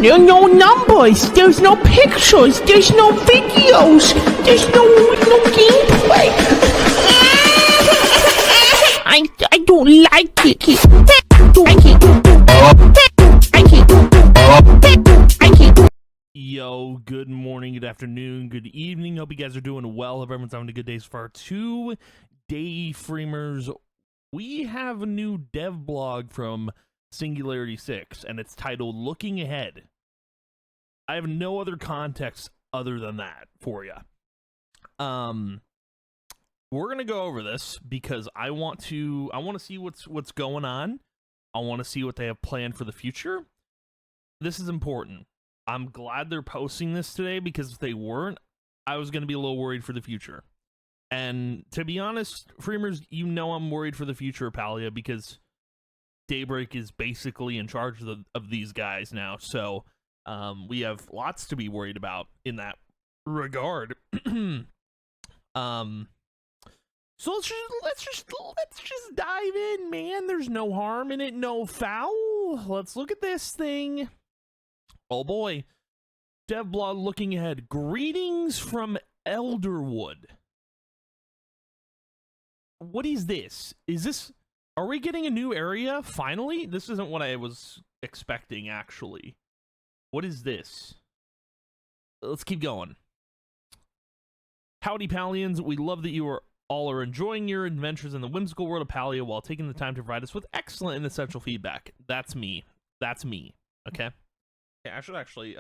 no numbers, there's no pictures, there's no videos, there's no gameplay. I don't like it. Yo, good morning, good afternoon, good evening. Hope you guys are doing well. Hope everyone's having a good day so far. Today, Freemers, we have a new dev blog from Singularity 6, and it's titled Looking Ahead. I have no other context other than that for you. We're gonna go over this because I want to see what's going on. I want to see what they have planned for the future. This is important. I'm glad they're posting this today, because if they weren't, I was going to be a little worried for the future. And to be honest, Freemers, you know I'm worried for the future of Palia, because Daybreak is basically in charge of these guys now. So we have lots to be worried about in that regard. So let's just dive in, man. There's no harm in it, no foul. Let's look at this thing. Oh boy, devblog looking ahead. Greetings from Elderwood. What is this? Are we getting a new area finally? This isn't what I was expecting, actually. What is this? Let's keep going. Howdy, Palians. We love that you all are enjoying your adventures in the whimsical world of Palia while taking the time to provide us with excellent and essential feedback. That's me. That's me. Okay? Yeah, I should actually,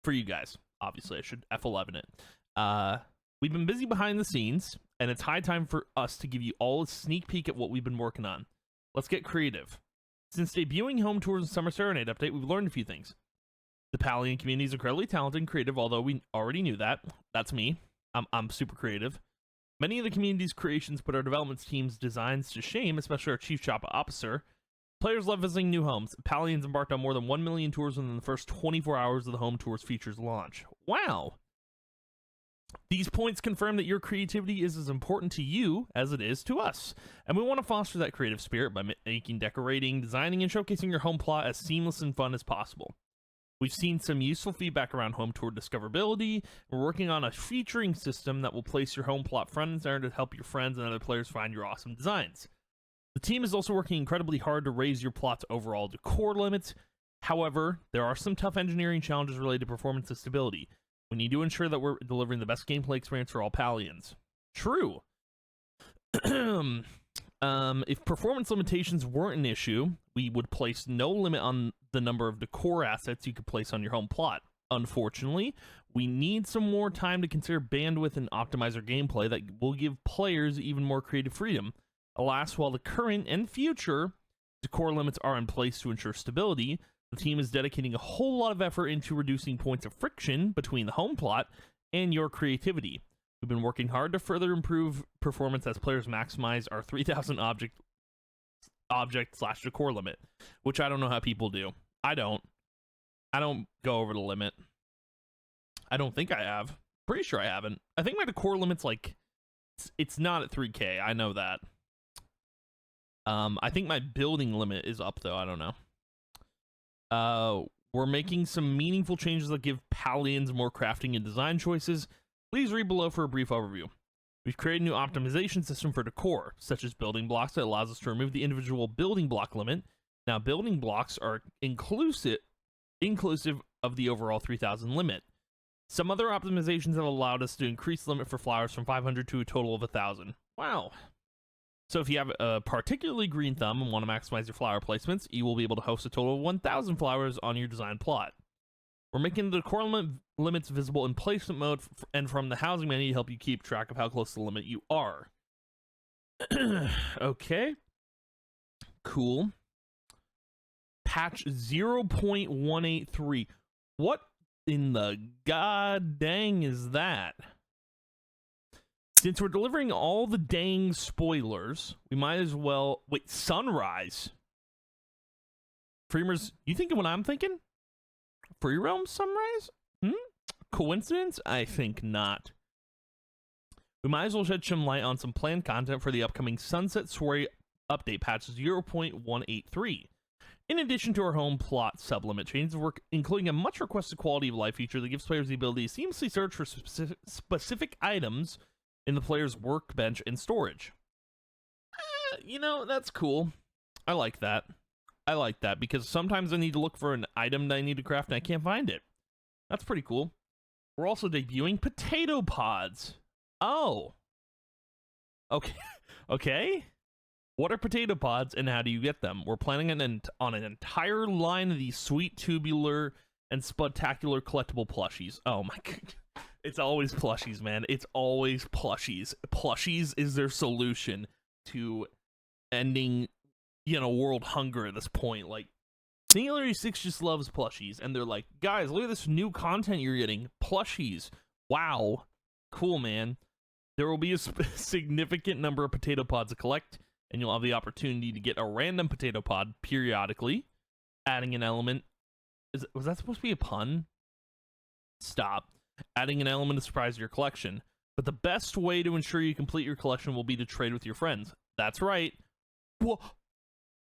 for you guys, obviously, I should F11 it. We've been busy behind the scenes, and it's high time for us to give you all a sneak peek at what we've been working on. Let's get creative. Since debuting Home Tours and Summer Serenade update, we've learned a few things. The Palian community is incredibly talented and creative, although we already knew that. That's me. I'm super creative. Many of the community's creations put our development team's designs to shame, especially our Chief Shop Officer. Players love visiting new homes. Palians embarked on more than 1 million tours within the first 24 hours of the Home Tours features launch. Wow! These points confirm that your creativity is as important to you as it is to us, and we want to foster that creative spirit by making decorating, designing, and showcasing your home plot as seamless and fun as possible. We've seen some useful feedback around home tour discoverability. We're working on a featuring system that will place your home plot front and center to help your friends and other players find your awesome designs. The team is also working incredibly hard to raise your plot's overall decor limits. However, there are some tough engineering challenges related to performance and stability. We need to ensure that we're delivering the best gameplay experience for all Palians. True. If performance limitations weren't an issue, we would place no limit on the number of decor assets you could place on your home plot. Unfortunately, we need some more time to consider bandwidth and optimize our gameplay that will give players even more creative freedom. Alas, while the current and future decor limits are in place to ensure stability, the team is dedicating a whole lot of effort into reducing points of friction between the home plot and your creativity. We've been working hard to further improve performance as players maximize our 3,000 object/decor limit, which I don't know how people do. I don't go over the limit. I don't think I have. Pretty sure I haven't. I think my decor limit's like, it's not at 3K. I know that. I think my building limit is up, though. I don't know. We're making some meaningful changes that give Palians more crafting and design choices. Please read below for a brief overview. We've created a new optimization system for decor, such as building blocks, that allows us to remove the individual building block limit. Now, building blocks are inclusive of the overall 3,000 limit. Some other optimizations have allowed us to increase the limit for flowers from 500 to a total of 1,000. Wow. So if you have a particularly green thumb and want to maximize your flower placements, you will be able to host a total of 1,000 flowers on your design plot. We're making the decor limits visible in placement mode and from the housing menu to help you keep track of how close to the limit you are. Okay. Cool. Patch 0.183. What in the god dang is that? Since we're delivering all the dang spoilers, we might as well... Wait, Sunrise? Freemers, you thinking what I'm thinking? Free Realm Sunrise? Coincidence? I think not. We might as well shed some light on some planned content for the upcoming Sunset Soiree update patch 0.183. In addition to our home plot supplement, changes work, including a much requested quality of life feature that gives players the ability to seamlessly search for specific items in the player's workbench and storage. You know, that's cool. I like that. I like that because sometimes I need to look for an item that I need to craft and I can't find it. That's pretty cool. We're also debuting potato pods. Oh. Okay. Okay. What are potato pods and how do you get them? We're planning on an entire line of these sweet tubular and spectacular collectible plushies. Oh my god. It's always plushies, man. It's always plushies. Plushies is their solution to ending, you know, world hunger at this point. Like, Singularity 6 just loves plushies, and they're like, guys, look at this new content you're getting. Plushies. Wow. Cool, man. There will be a significant number of potato pods to collect, and you'll have the opportunity to get a random potato pod periodically, adding an element. Was that supposed to be a pun? Stop. Adding an element of surprise to your collection. But the best way to ensure you complete your collection will be to trade with your friends. That's right. Well,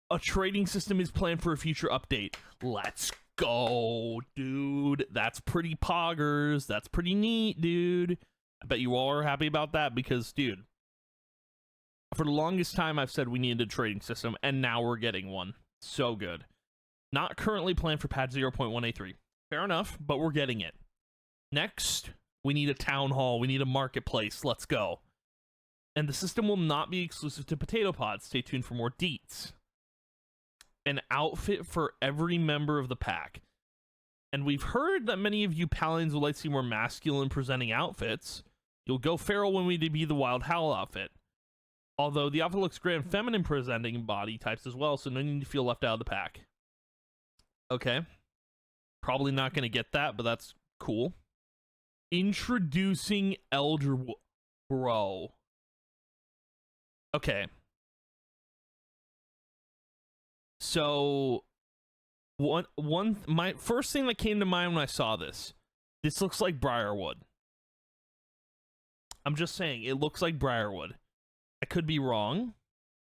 a trading system is planned for a future update. Let's go, dude. That's pretty poggers. That's pretty neat, dude. I bet you all are happy about that because, dude, for the longest time I've said we needed a trading system, and now we're getting one. So good. Not currently planned for patch 0.183. Fair enough, but we're getting it. Next, we need a town hall. We need a marketplace. Let's go. And the system will not be exclusive to potato pods. Stay tuned for more deets. An outfit for every member of the pack. And we've heard that many of you Paladins would like to see more masculine presenting outfits. You'll go feral when we debut the Wild Howl outfit. Although the outfit looks great in feminine presenting body types as well, so no need to feel left out of the pack. Okay. Probably not going to get that, but that's cool. Introducing Elder... Bro. Okay. So, my first thing that came to mind when I saw this looks like Briarwood. I'm just saying, it looks like Briarwood. I could be wrong.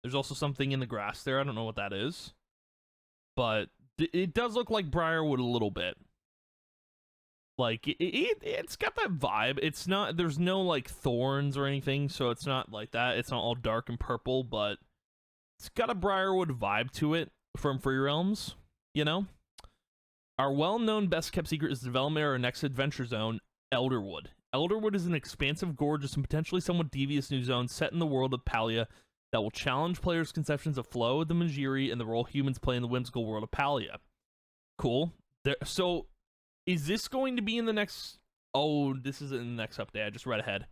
There's also something in the grass there. I don't know what that is. But it does look like Briarwood a little bit. Like, it's got that vibe. It's not, there's no, like, thorns or anything, so it's not like that. It's not all dark and purple, but it's got a Briarwood vibe to it from Free Realms, you know? Our well-known best-kept secret is the development of our next adventure zone, Elderwood. Elderwood is an expansive, gorgeous, and potentially somewhat devious new zone set in the world of Palia that will challenge players' conceptions of flow, the Majiri, and the role humans play in the whimsical world of Palia. Cool. So, is this going to be in the next... Oh, this is in the next update. I just read ahead.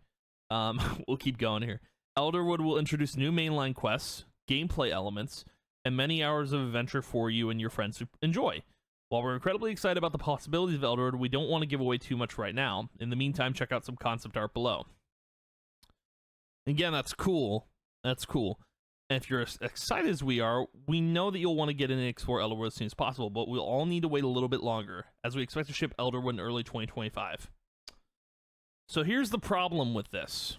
We'll keep going here. Elderwood will introduce new mainline quests, gameplay elements, and many hours of adventure for you and your friends to enjoy. While we're incredibly excited about the possibilities of Elderwood, we don't want to give away too much right now. In the meantime, check out some concept art below. Again, that's cool. That's cool. And if you're as excited as we are, we know that you'll want to get in and explore Elderwood as soon as possible, but we'll all need to wait a little bit longer, as we expect to ship Elderwood in early 2025. So here's the problem with this.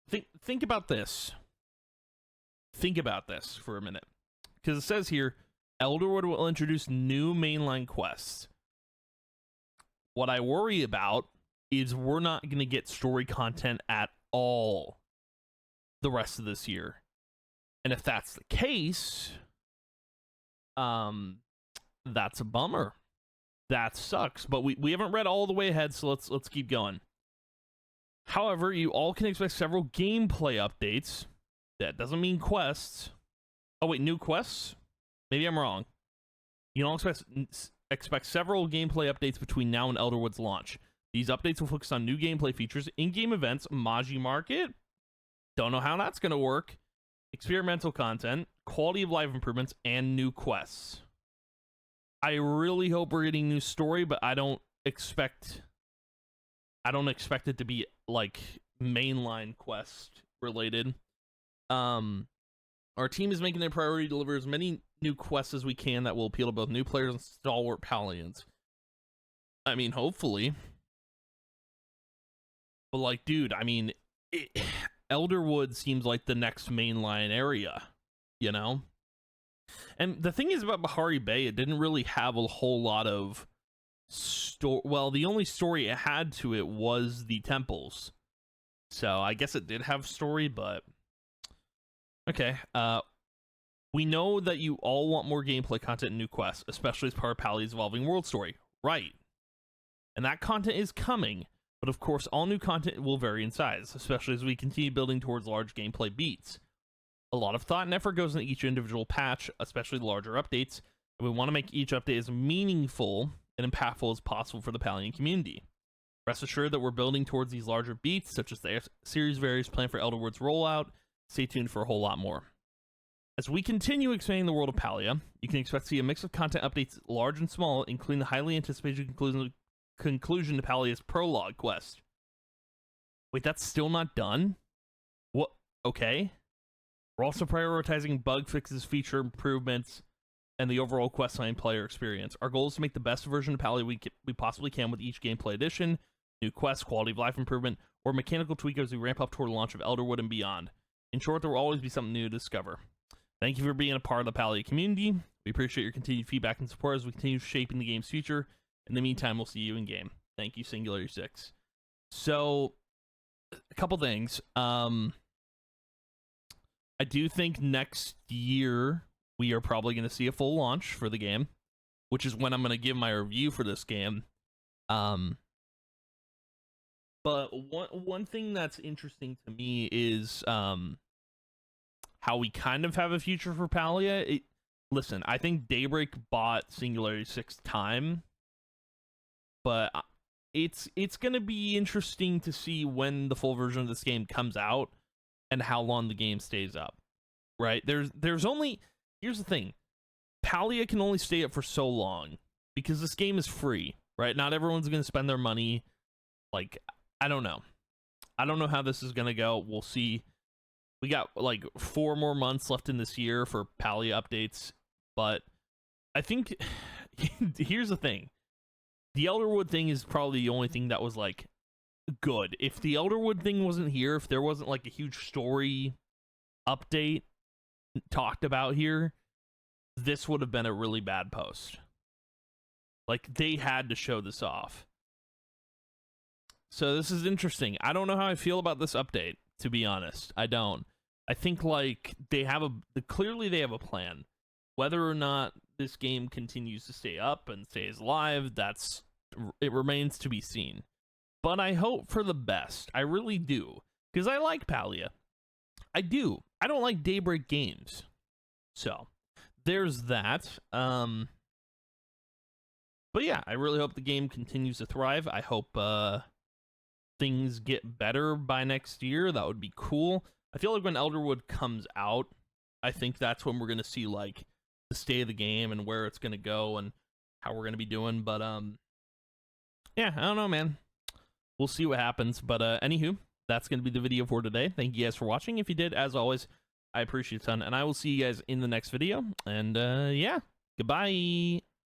Think about this. Think about this for a minute. Because it says here, Elderwood will introduce new mainline quests. What I worry about is we're not going to get story content at all the rest of this year. And if that's the case, that's a bummer. That sucks. But we haven't read all the way ahead, so let's keep going. However, you all can expect several gameplay updates. That doesn't mean quests. Oh wait, new quests? Maybe I'm wrong. You can also expect several gameplay updates between now and Elderwood's launch. These updates will focus on new gameplay features, in-game events, Magi Market. Don't know how that's going to work. Experimental content, quality of life improvements, and new quests. I really hope we're getting new story, but I don't expect it to be like mainline quest related. Our team is making it a priority to deliver as many new quests as we can that will appeal to both new players and stalwart Palians. I mean, hopefully. But like, dude, I mean, Elderwood seems like the next mainline area, you know? And the thing is about Bahari Bay, it didn't really have a whole lot of story. Well, the only story it had to it was the temples. So I guess it did have story, but okay. We know that you all want more gameplay content and new quests, especially as part of Palia's evolving world story. Right. And that content is coming, but of course all new content will vary in size, especially as we continue building towards large gameplay beats. A lot of thought and effort goes into each individual patch, especially the larger updates, and we want to make each update as meaningful and impactful as possible for the Palian community. Rest assured that we're building towards these larger beats, such as the series various plan for Elderwood's rollout. Stay tuned for a whole lot more. As we continue expanding the world of Palia, you can expect to see a mix of content updates, large and small, including the highly anticipated conclusion to Palia's prologue quest. Wait, that's still not done? What? Okay. We're also prioritizing bug fixes, feature improvements, and the overall questline player experience. Our goal is to make the best version of Palia we possibly can with each gameplay addition, new quests, quality of life improvement, or mechanical tweak as we ramp up toward the launch of Elderwood and beyond. In short, there will always be something new to discover. Thank you for being a part of the Palia community. We appreciate your continued feedback and support as we continue shaping the game's future. In the meantime, we'll see you in game. Thank you, Singularity 6. So, a couple things. I do think next year we are probably going to see a full launch for the game, which is when I'm going to give my review for this game. But one thing that's interesting to me is how we kind of have a future for Palia. Listen, I think Daybreak bought Singularity 6 time, but it's going to be interesting to see when the full version of this game comes out and how long the game stays up, right? There's only, here's the thing, Palia can only stay up for so long because this game is free, right? Not everyone's going to spend their money. Like, I don't know how this is going to go. We'll see. We got like 4 more months left in this year for Palia updates, but I think here's the thing. The Elderwood thing is probably the only thing that was like good. If the Elderwood thing wasn't here, if there wasn't like a huge story update talked about here, this would have been a really bad post. Like, they had to show this off. So this is interesting. I don't know how I feel about this update, to be honest. I don't. I think like clearly they have a plan. Whether or not this game continues to stay up and stays alive, it remains to be seen. But I hope for the best. I really do. Because I like Palia. I do. I don't like Daybreak games. So, there's that. But yeah, I really hope the game continues to thrive. I hope things get better by next year. That would be cool. I feel like when Elderwood comes out, I think that's when we're going to see like the state of the game and where it's going to go and how we're going to be doing. But yeah, I don't know, man. We'll see what happens. But anywho, that's going to be the video for today. Thank you guys for watching. If you did, as always, I appreciate it a ton. And I will see you guys in the next video. And yeah, goodbye.